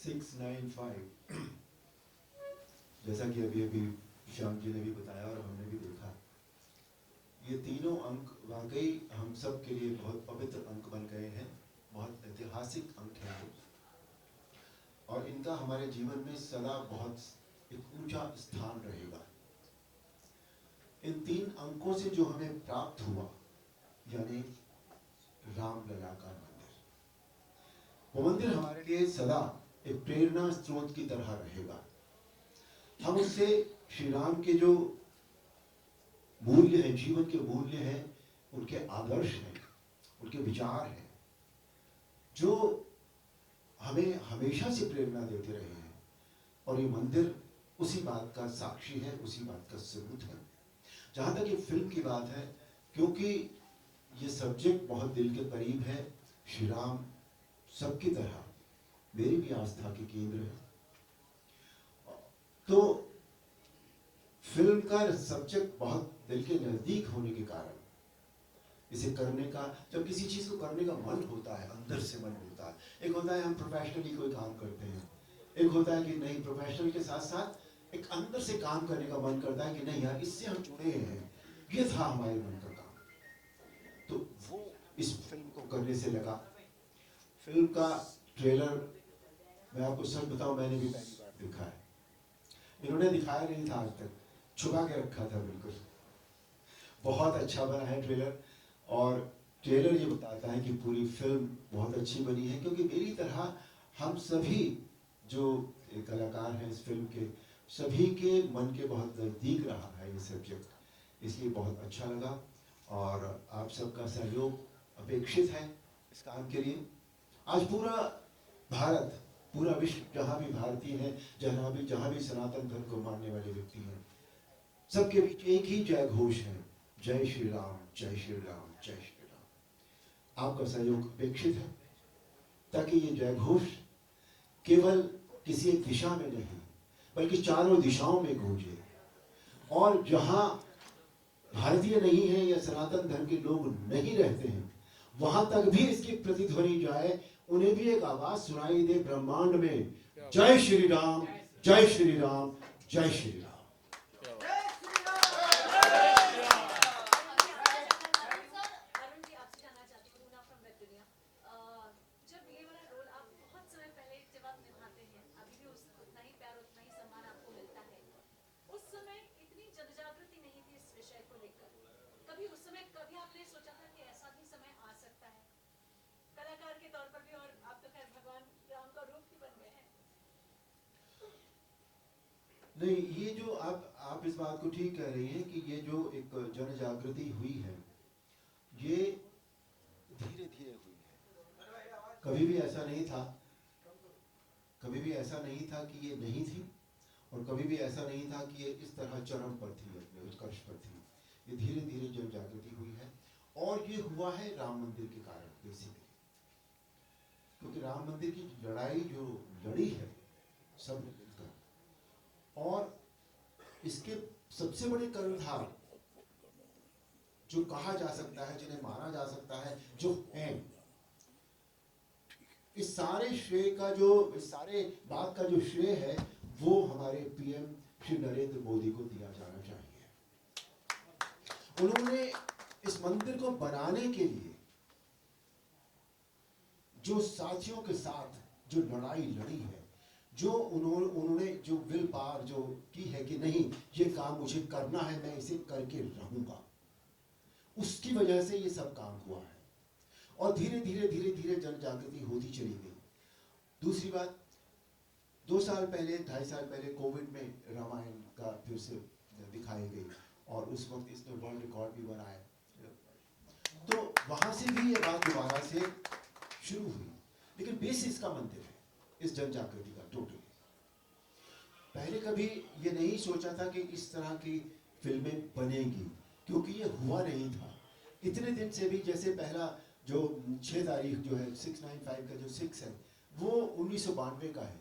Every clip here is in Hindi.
695 जैसा कि अभी अभी श्याम जी ने भी बताया और हमने भी देखा, ये तीनों अंक वाकई हम सब के लिए बहुत पवित्र अंक बन गए हैं, बहुत ऐतिहासिक अंक हैं वो, और इनका हमारे जीवन में सदा बहुत एक ऊंचा स्थान रहेगा। इन तीन अंकों से जो हमें प्राप्त हुआ, यानी रामलला का मंदिर, वो मंदिर हमारे लिए सदा एक प्रेरणा स्रोत की तरह रहेगा। हम उससे श्री राम के जो मूल्य हैं, जीवन के मूल्य हैं, उनके आदर्श हैं, उनके विचार हैं, जो हमें हमेशा से प्रेरणा देते रहे हैं, और ये मंदिर उसी बात का साक्षी है, उसी बात का सबूत है। जहाँ तक ये फिल्म की बात है, क्योंकि ये सब्जेक्ट बहुत दिल के करीब है, श्री राम सबकी तरह मेरी भी आस्था के केंद्र है, तो फिल्म का सब्जेक्ट बहुत दिल के नजदीक होने के कारण इसे करने का, जब किसी चीज को करने का मन होता है, अंदर से मन होता है, एक होता है हम प्रोफेशनली कोई काम करते हैं, एक होता है कि नहीं प्रोफेशनल के साथ साथ एक अंदर से काम करने का मन करता है कि नहीं यार इससे हम जुड़े हैं, ये था हमारे मन का काम, तो वो इस फिल्म को करने से लगा। फिल्म का ट्रेलर मैं आपको सच बताऊं, मैंने भी पहली बार देखा है, इन्होंने दिखाया नहीं था आज तक, छुपा के रखा था बिल्कुल। बहुत अच्छा बना है ट्रेलर, और ट्रेलर ये बताता है कि पूरी फिल्म बहुत अच्छी बनी है, क्योंकि मेरी तरह हम सभी जो कलाकार हैं इस फिल्म के, सभी के मन के बहुत नज़दीक रहा है ये सब्जेक्ट, इसलिए बहुत अच्छा लगा, और आप सबका सहयोग अपेक्षित है इस काम के लिए। आज पूरा भारत, पूरा विश्व, जहाँ भी भारतीय हैं, जहाँ भी सनातन धर्म को मानने वाले व्यक्ति हैं, सबके बीच एक ही जय घोष है, जय श्री राम, जय श्री राम, जय श्री राम। आपका सहयोग अपेक्षित है ताकि ये जय घोष केवल किसी एक दिशा में नहीं बल्कि चारों दिशाओं में गूंजे, और जहां भारतीय नहीं है या सनातन धर्म के लोग नहीं रहते हैं, वहां तक भी इसकी प्रतिध्वनि जाए, उन्हें भी एक आवाज सुनाई दे ब्रह्मांड में, जय श्री राम, जय श्री राम, जय श्री राम। नहीं, ये जो आप इस बात को ठीक कह रही हैं कि ये जो एक जन जागृति हुई है, ये धीरे धीरे हुई है, कभी भी ऐसा नहीं था, कभी भी ऐसा नहीं था कि ये नहीं थी, और कभी भी ऐसा नहीं था कि ये इस तरह चरम पर थी, अपने उत्कर्ष पर थी। ये धीरे धीरे जन जागृति हुई है, और ये हुआ है राम मंदिर के कारण बेसिकली, क्योंकि राम मंदिर की लड़ाई जो लड़ी है सब मिलकर, और इसके सबसे बड़े कर्णधार जो कहा जा सकता है, जिन्हें माना जा सकता है, जो हैं, इस सारे श्रेय का जो, इस सारे बात का जो श्रेय है, वो हमारे पीएम श्री नरेंद्र मोदी को दिया जाना चाहिए। उन्होंने इस मंदिर को बनाने के लिए जो साथियों के साथ जो लड़ाई लड़ी है, जो उन्होंने जो विल पावर जो की है कि नहीं ये काम मुझे करना है, मैं इसे करके रहूंगा, उसकी वजह से ये सब काम हुआ है, और धीरे धीरे धीरे धीरे जन जागृति होती चली गई। दूसरी बात, 2 साल पहले, 2.5 साल पहले कोविड में रामायण का फिर से दिखाई गई, और उस वक्त इसने वर्ल्ड रिकॉर्ड भी बनाया, तो वहां से भी ये बात दोबारा से शुरू हुई, लेकिन बेसिस का मंदिर है इस जन जागृति का टोटली। पहले कभी ये नहीं सोचा था कि इस तरह की फिल्में बनेगी, क्योंकि ये हुआ नहीं था इतने दिन से भी। जैसे पहला जो 6 तारीख जो है 695 का जो 6 है, वो 1992 का है।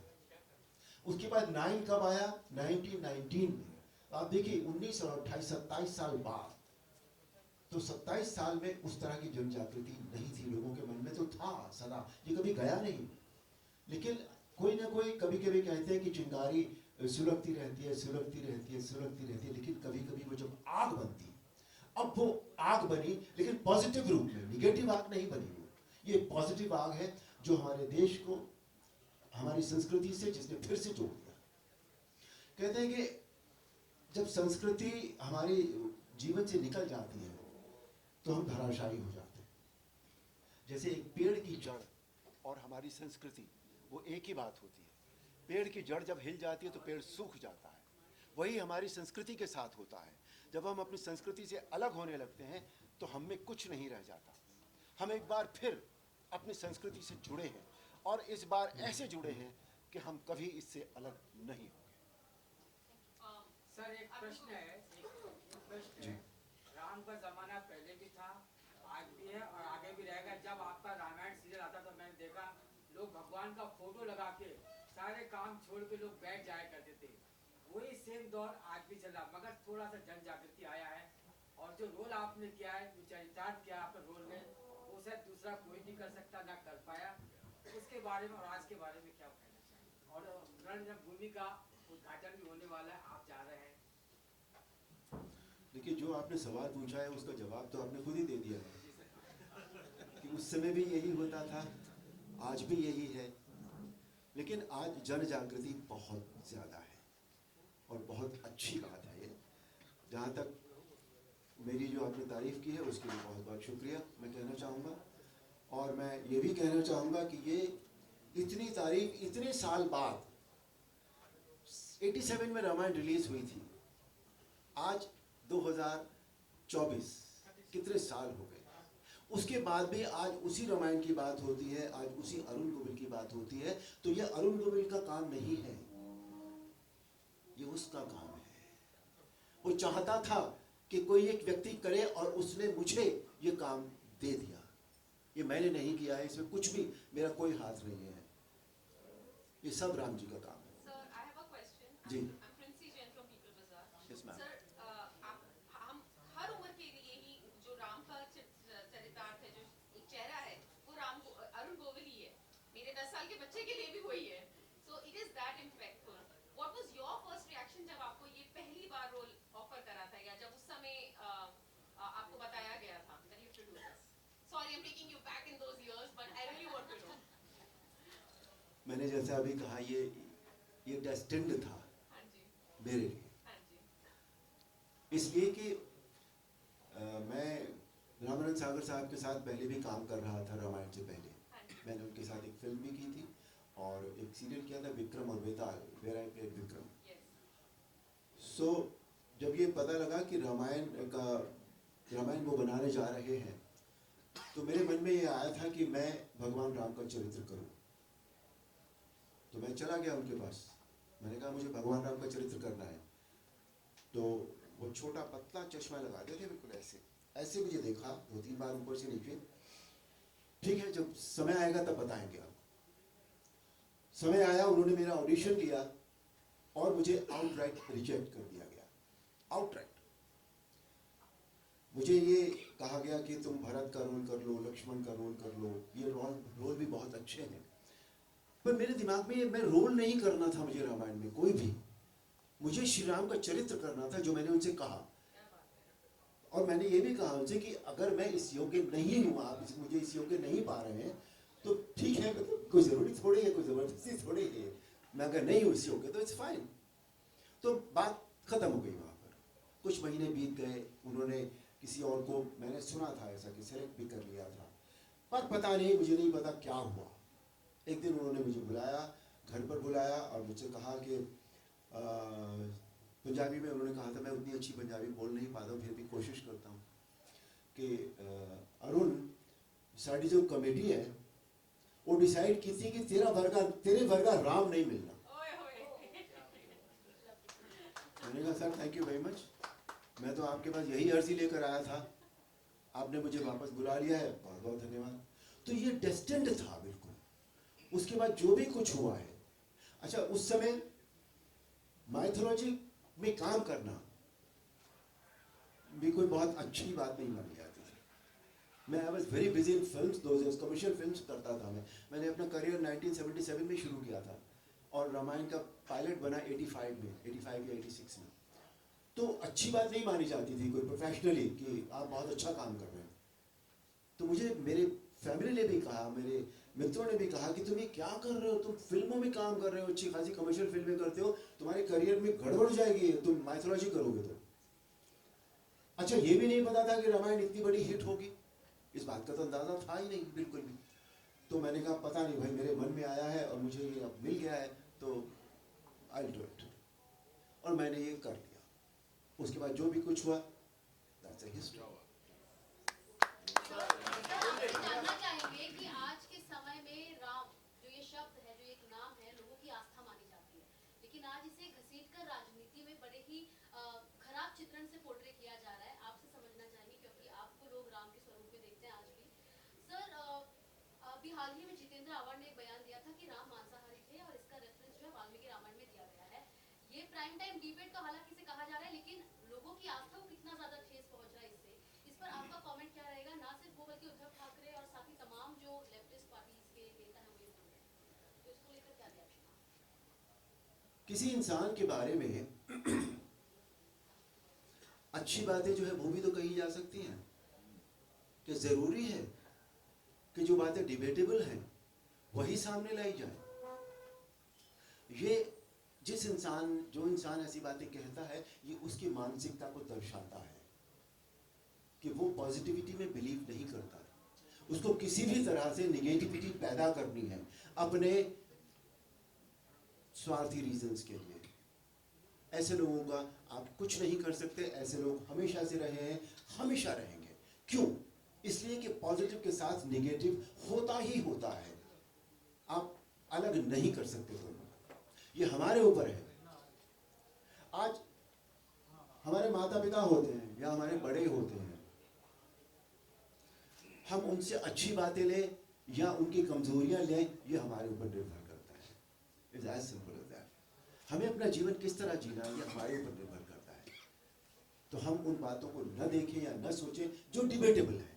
उसके बाद 9 कब आया? 1919 में। आप देखिए 19 और 28, 27 साल बाद, तो 27 साल में उस तरह की जन जागृति नहीं थी लोगों के मन में, तो था सदा, ये कभी गया नहीं। लेकिन कोई ना कोई कभी कभी कहते हैं कि चिंगारी सुलगती रहती है, सुलगती रहती है, सुलगती रहती है, लेकिन कभी कभी वो जब आग बनती, अब वो आग बनी लेकिन पॉजिटिव रूप में, निगेटिव आग नहीं बनी। वो ये पॉजिटिव आग है जो हमारे देश को हमारी संस्कृति से जिसने फिर से जोड़ दिया। कहते हैं कि जब संस्कृति हमारी जीवन से निकल जाती है तो हम धराशायी हो जाते हैं। जैसे एक पेड़ की जड़ और हमारी संस्कृति वो एक ही बात होती है। पेड़ की जड़ जब हिल जाती है तो पेड़ सूख जाता है। वही हमारी संस्कृति के साथ होता है। जब हम अपनी संस्कृति से अलग होने लगते हैं तो हम में कुछ नहीं रह जाता। हम एक बार फिर अपनी संस्कृति से जुड़े हैं और इस बार ऐसे जुड़े हैं कि हम कभी इससे अलग नहीं होंगे। सर एक प्रश्न है, राम का जमाना पहले भी था, आज भी है और आगे भी रहेगा। जब आपका रामायण सीरियल आता तो मैंने देखा लोग भगवान का फोटो लगा के सारे काम छोड़ के लोग बैठ जाया करते थे। वही सेम दौर आज भी चल रहा, मगर थोड़ा सा जन जागृति आया है और जो रोल आपने किया है, जो चरितार्थ किया आपने रोल में, वो शायद दूसरा कोई नहीं कर सकता, ना कर पाया। उसके बारे में और आज के बारे में क्या कहना चाहिए? और रणभूमि का उद्घाटन भी होने वाला है, आप जा रहे हैं। देखिए, जो आपने सवाल पूछा है उसका जवाब तो आपने खुद ही दे दिया है कि उस समय भी यही होता था, आज भी यही है। लेकिन आज जन जागृति बहुत ज़्यादा है और बहुत अच्छी बात है ये। जहाँ तक मेरी जो आपने तारीफ़ की है उसके लिए बहुत बहुत शुक्रिया मैं कहना चाहूँगा। और मैं ये भी कहना चाहूँगा कि ये इतनी तारीफ इतने साल बाद 87 में रामायण रिलीज हुई थी, आज 2024 कितने साल हो गए, उसके बाद भी आज उसी रामायण की बात होती है, आज उसी अरुण गोविल की बात होती है। तो ये अरुण गोविल का काम नहीं है, ये उसका काम है। वो चाहता था कि कोई एक व्यक्ति करे और उसने मुझे ये काम दे दिया। ये मैंने नहीं किया है, इसमें कुछ भी मेरा कोई हाथ नहीं है, ये सब राम जी का काम है। Sir, I have a question. Ji. I'm Princy Jain from People Bazaar. Yes, ma'am. Sir, हम हर उम्र के लिए ही जो राम का चरितार्थ है, जो एक चेहरा है, वो अरुण गोविल ही है। मेरे 10 साल के बच्चे के लिए भी वही है। So it is that impactful. What was your first reaction जब आपको ये पहली बार रोल ऑफर करा था या जब उस समय आपको बताया गया था that you have to do this? Sorry, I'm taking you back in those years, but I really want to know. मैंने जैसा अभी कहा, ये डेस्टिन्ड था हाँ जी, मेरे लिए, हाँ जी, इसलिए कि मैं रामानंद सागर साहब के साथ पहले भी काम कर रहा था रामायण से पहले। हाँ जी। मैंने उनके साथ एक फिल्म भी की थी और एक सीरियल किया था विक्रम और Betaal, where I played Vikram. Yes. So जब ये पता लगा कि रामायण वो बनाने जा रहे हैं तो मेरे मन में ये आया था कि मैं भगवान राम का चरित्र करूं। तो मैं चला गया उनके पास, मैंने कहा मुझे भगवान राम का चरित्र करना है। तो वो छोटा पतला चश्मा लगाते थे, बिल्कुल ऐसे ऐसे मुझे देखा 2-3 बार ऊपर से नीचे। ठीक है, जब समय आएगा तब बताएंगे आप। समय आया, उन्होंने मेरा ऑडिशन लिया और मुझे आउटराइट रिजेक्ट कर दिया गया, आउटराइट। मुझे ये कहा गया कि तुम भरत का रोल कर लो, लक्ष्मण का रोल कर लो, ये रोल भी बहुत अच्छे हैं। पर मेरे दिमाग में ये मैं रोल नहीं करना था मुझे रामायण में कोई भी, मुझे श्री राम का चरित्र करना था, जो मैंने उनसे कहा। और मैंने ये भी कहा उनसे कि अगर मैं इस योग्य नहीं हूँ, आप मुझे इस योग्य नहीं पा रहे हैं तो ठीक है, मतलब कोई ज़रूरी थोड़ी है, कोई ज़बरदस्ती थोड़ी है, मैं अगर नहीं हूँ इस योग्य तो इट्स फाइन। तो बात ख़त्म हो गई वहाँ पर। कुछ महीने बीत गए, उन्होंने किसी और को, मैंने सुना था ऐसा कि सेलेक्ट भी कर लिया था, पर पता नहीं, मुझे नहीं पता क्या हुआ। एक दिन उन्होंने मुझे बुलाया, घर पर बुलाया और मुझसे कहा कि पंजाबी में उन्होंने कहा था, मैं उतनी अच्छी पंजाबी बोल नहीं पाता हूँ, फिर भी कोशिश करता हूँ कि अरुण, साड़ी जो कमेटी है वो डिसाइड की थी कि तेरे वर्गा राम नहीं मिलना। मैंने कहा sir thank you very much, मैं तो आपके पास यही अर्जी लेकर आया था, आपने मुझे वापस बुला लिया है, बहुत बहुत धन्यवाद। तो ये डेस्टिन्ड था बिल्कुल। उसके बाद जो भी कुछ हुआ है, अच्छा उस समय माइथोलॉजी में काम करना भी कोई बहुत अच्छी बात नहीं मानी जाती थी। मैं I was very busy in films, those commercial films करता था मैंने अपना करियर 1977 में शुरू किया था और रामायण का पायलट बना 85 में, 85 या 86 में। तो अच्छी बात नहीं मानी जाती थी कोई प्रोफेशनली कि आप बहुत अच्छा काम कर रहे हैं। तो मुझे मेरे फैमिली ने भी कहा, मेरे मित्रों ने भी कहा कि तुम ये क्या कर रहे हो, तुम फिल्मों में काम कर रहे हो, अच्छी खासी कमर्शियल फिल्में करते हो, तुम्हारे करियर में गड़बड़ जाएगी, तुम माइथोलॉजी करोगे तो। अच्छा, ये भी नहीं पता था कि रामायण इतनी बड़ी हिट होगी, इस बात का तो अंदाजा था ही नहीं बिल्कुल भी। तो मैंने कहा पता नहीं भाई, मेरे मन में आया है और मुझे ये अब मिल गया है तो आई डू इट, और मैंने ये कर लिया। उसके बाद जो भी कुछ हुआ, दैट्स अ हिस्ट्री। जानना चाहेंगे कि आज के समय में राम जो ये शब्द है, जो एक नाम है, लोगों की आस्था मानी जाती है, लेकिन आज इसे घसीटकर राजनीति में बड़े ही खराब चित्रण से पोर्ट्रे किया जा रहा है। आपसे समझना चाहिए, क्योंकि आपको लोग राम के स्वरूप में देखते हैं आज भी। सर, अभी हाल ही में जितेंद्र आवाड़ ने एक बयान दिया था कि राम मांसाहारी थे और इसका रेफरेंस जो है वाल्मीकि रामायण में दिया गया है। ये प्राइम टाइम डिबेट का हालांकि इसे कहा जा रहा है, लेकिन लोगों की आस्था को कितना ज्यादा ठेस पहुंच रहा है इससे, इस पर आपका कमेंट क्या रहेगा? ना सिर्फ वो बल्कि उद्धव ठाकरे और साथ ही तमाम जो लेफ्टिस्ट पार्टीज के नेता हैं वो ये बोल रहे हैं, तो इसको लेकर क्या रिएक्शन? किसी इंसान के बारे में अच्छी बातें जो है वो भी तो कही जा सकती हैं। कि जरूरी है कि जो बातें डिबेटेबल हैं वही सामने लाई जाए। ये जो इंसान ऐसी बातें कहता है, ये उसकी मानसिकता को दर्शाता है कि वो पॉजिटिविटी में बिलीव नहीं करता। उसको किसी भी तरह से निगेटिविटी पैदा करनी है अपने स्वार्थी रीजंस के लिए। ऐसे लोगों का आप कुछ नहीं कर सकते। ऐसे लोग हमेशा से रहे हैं, हमेशा रहेंगे। क्यों? इसलिए कि पॉजिटिव के साथ नेगेटिव होता ही होता है, आप अलग नहीं कर सकते दोनों। ये हमारे ऊपर है। आज हमारे माता पिता होते हैं या हमारे बड़े होते हैं, हम उनसे अच्छी बातें लें या उनकी कमजोरियां लें, ये हमारे ऊपर निर्भर करता है। It's as simple as that. हमें अपना जीवन किस तरह जीना है, ये हमारे ऊपर निर्भर करता है। तो हम उन बातों को न देखें या न सोचें जो डिबेटेबल है।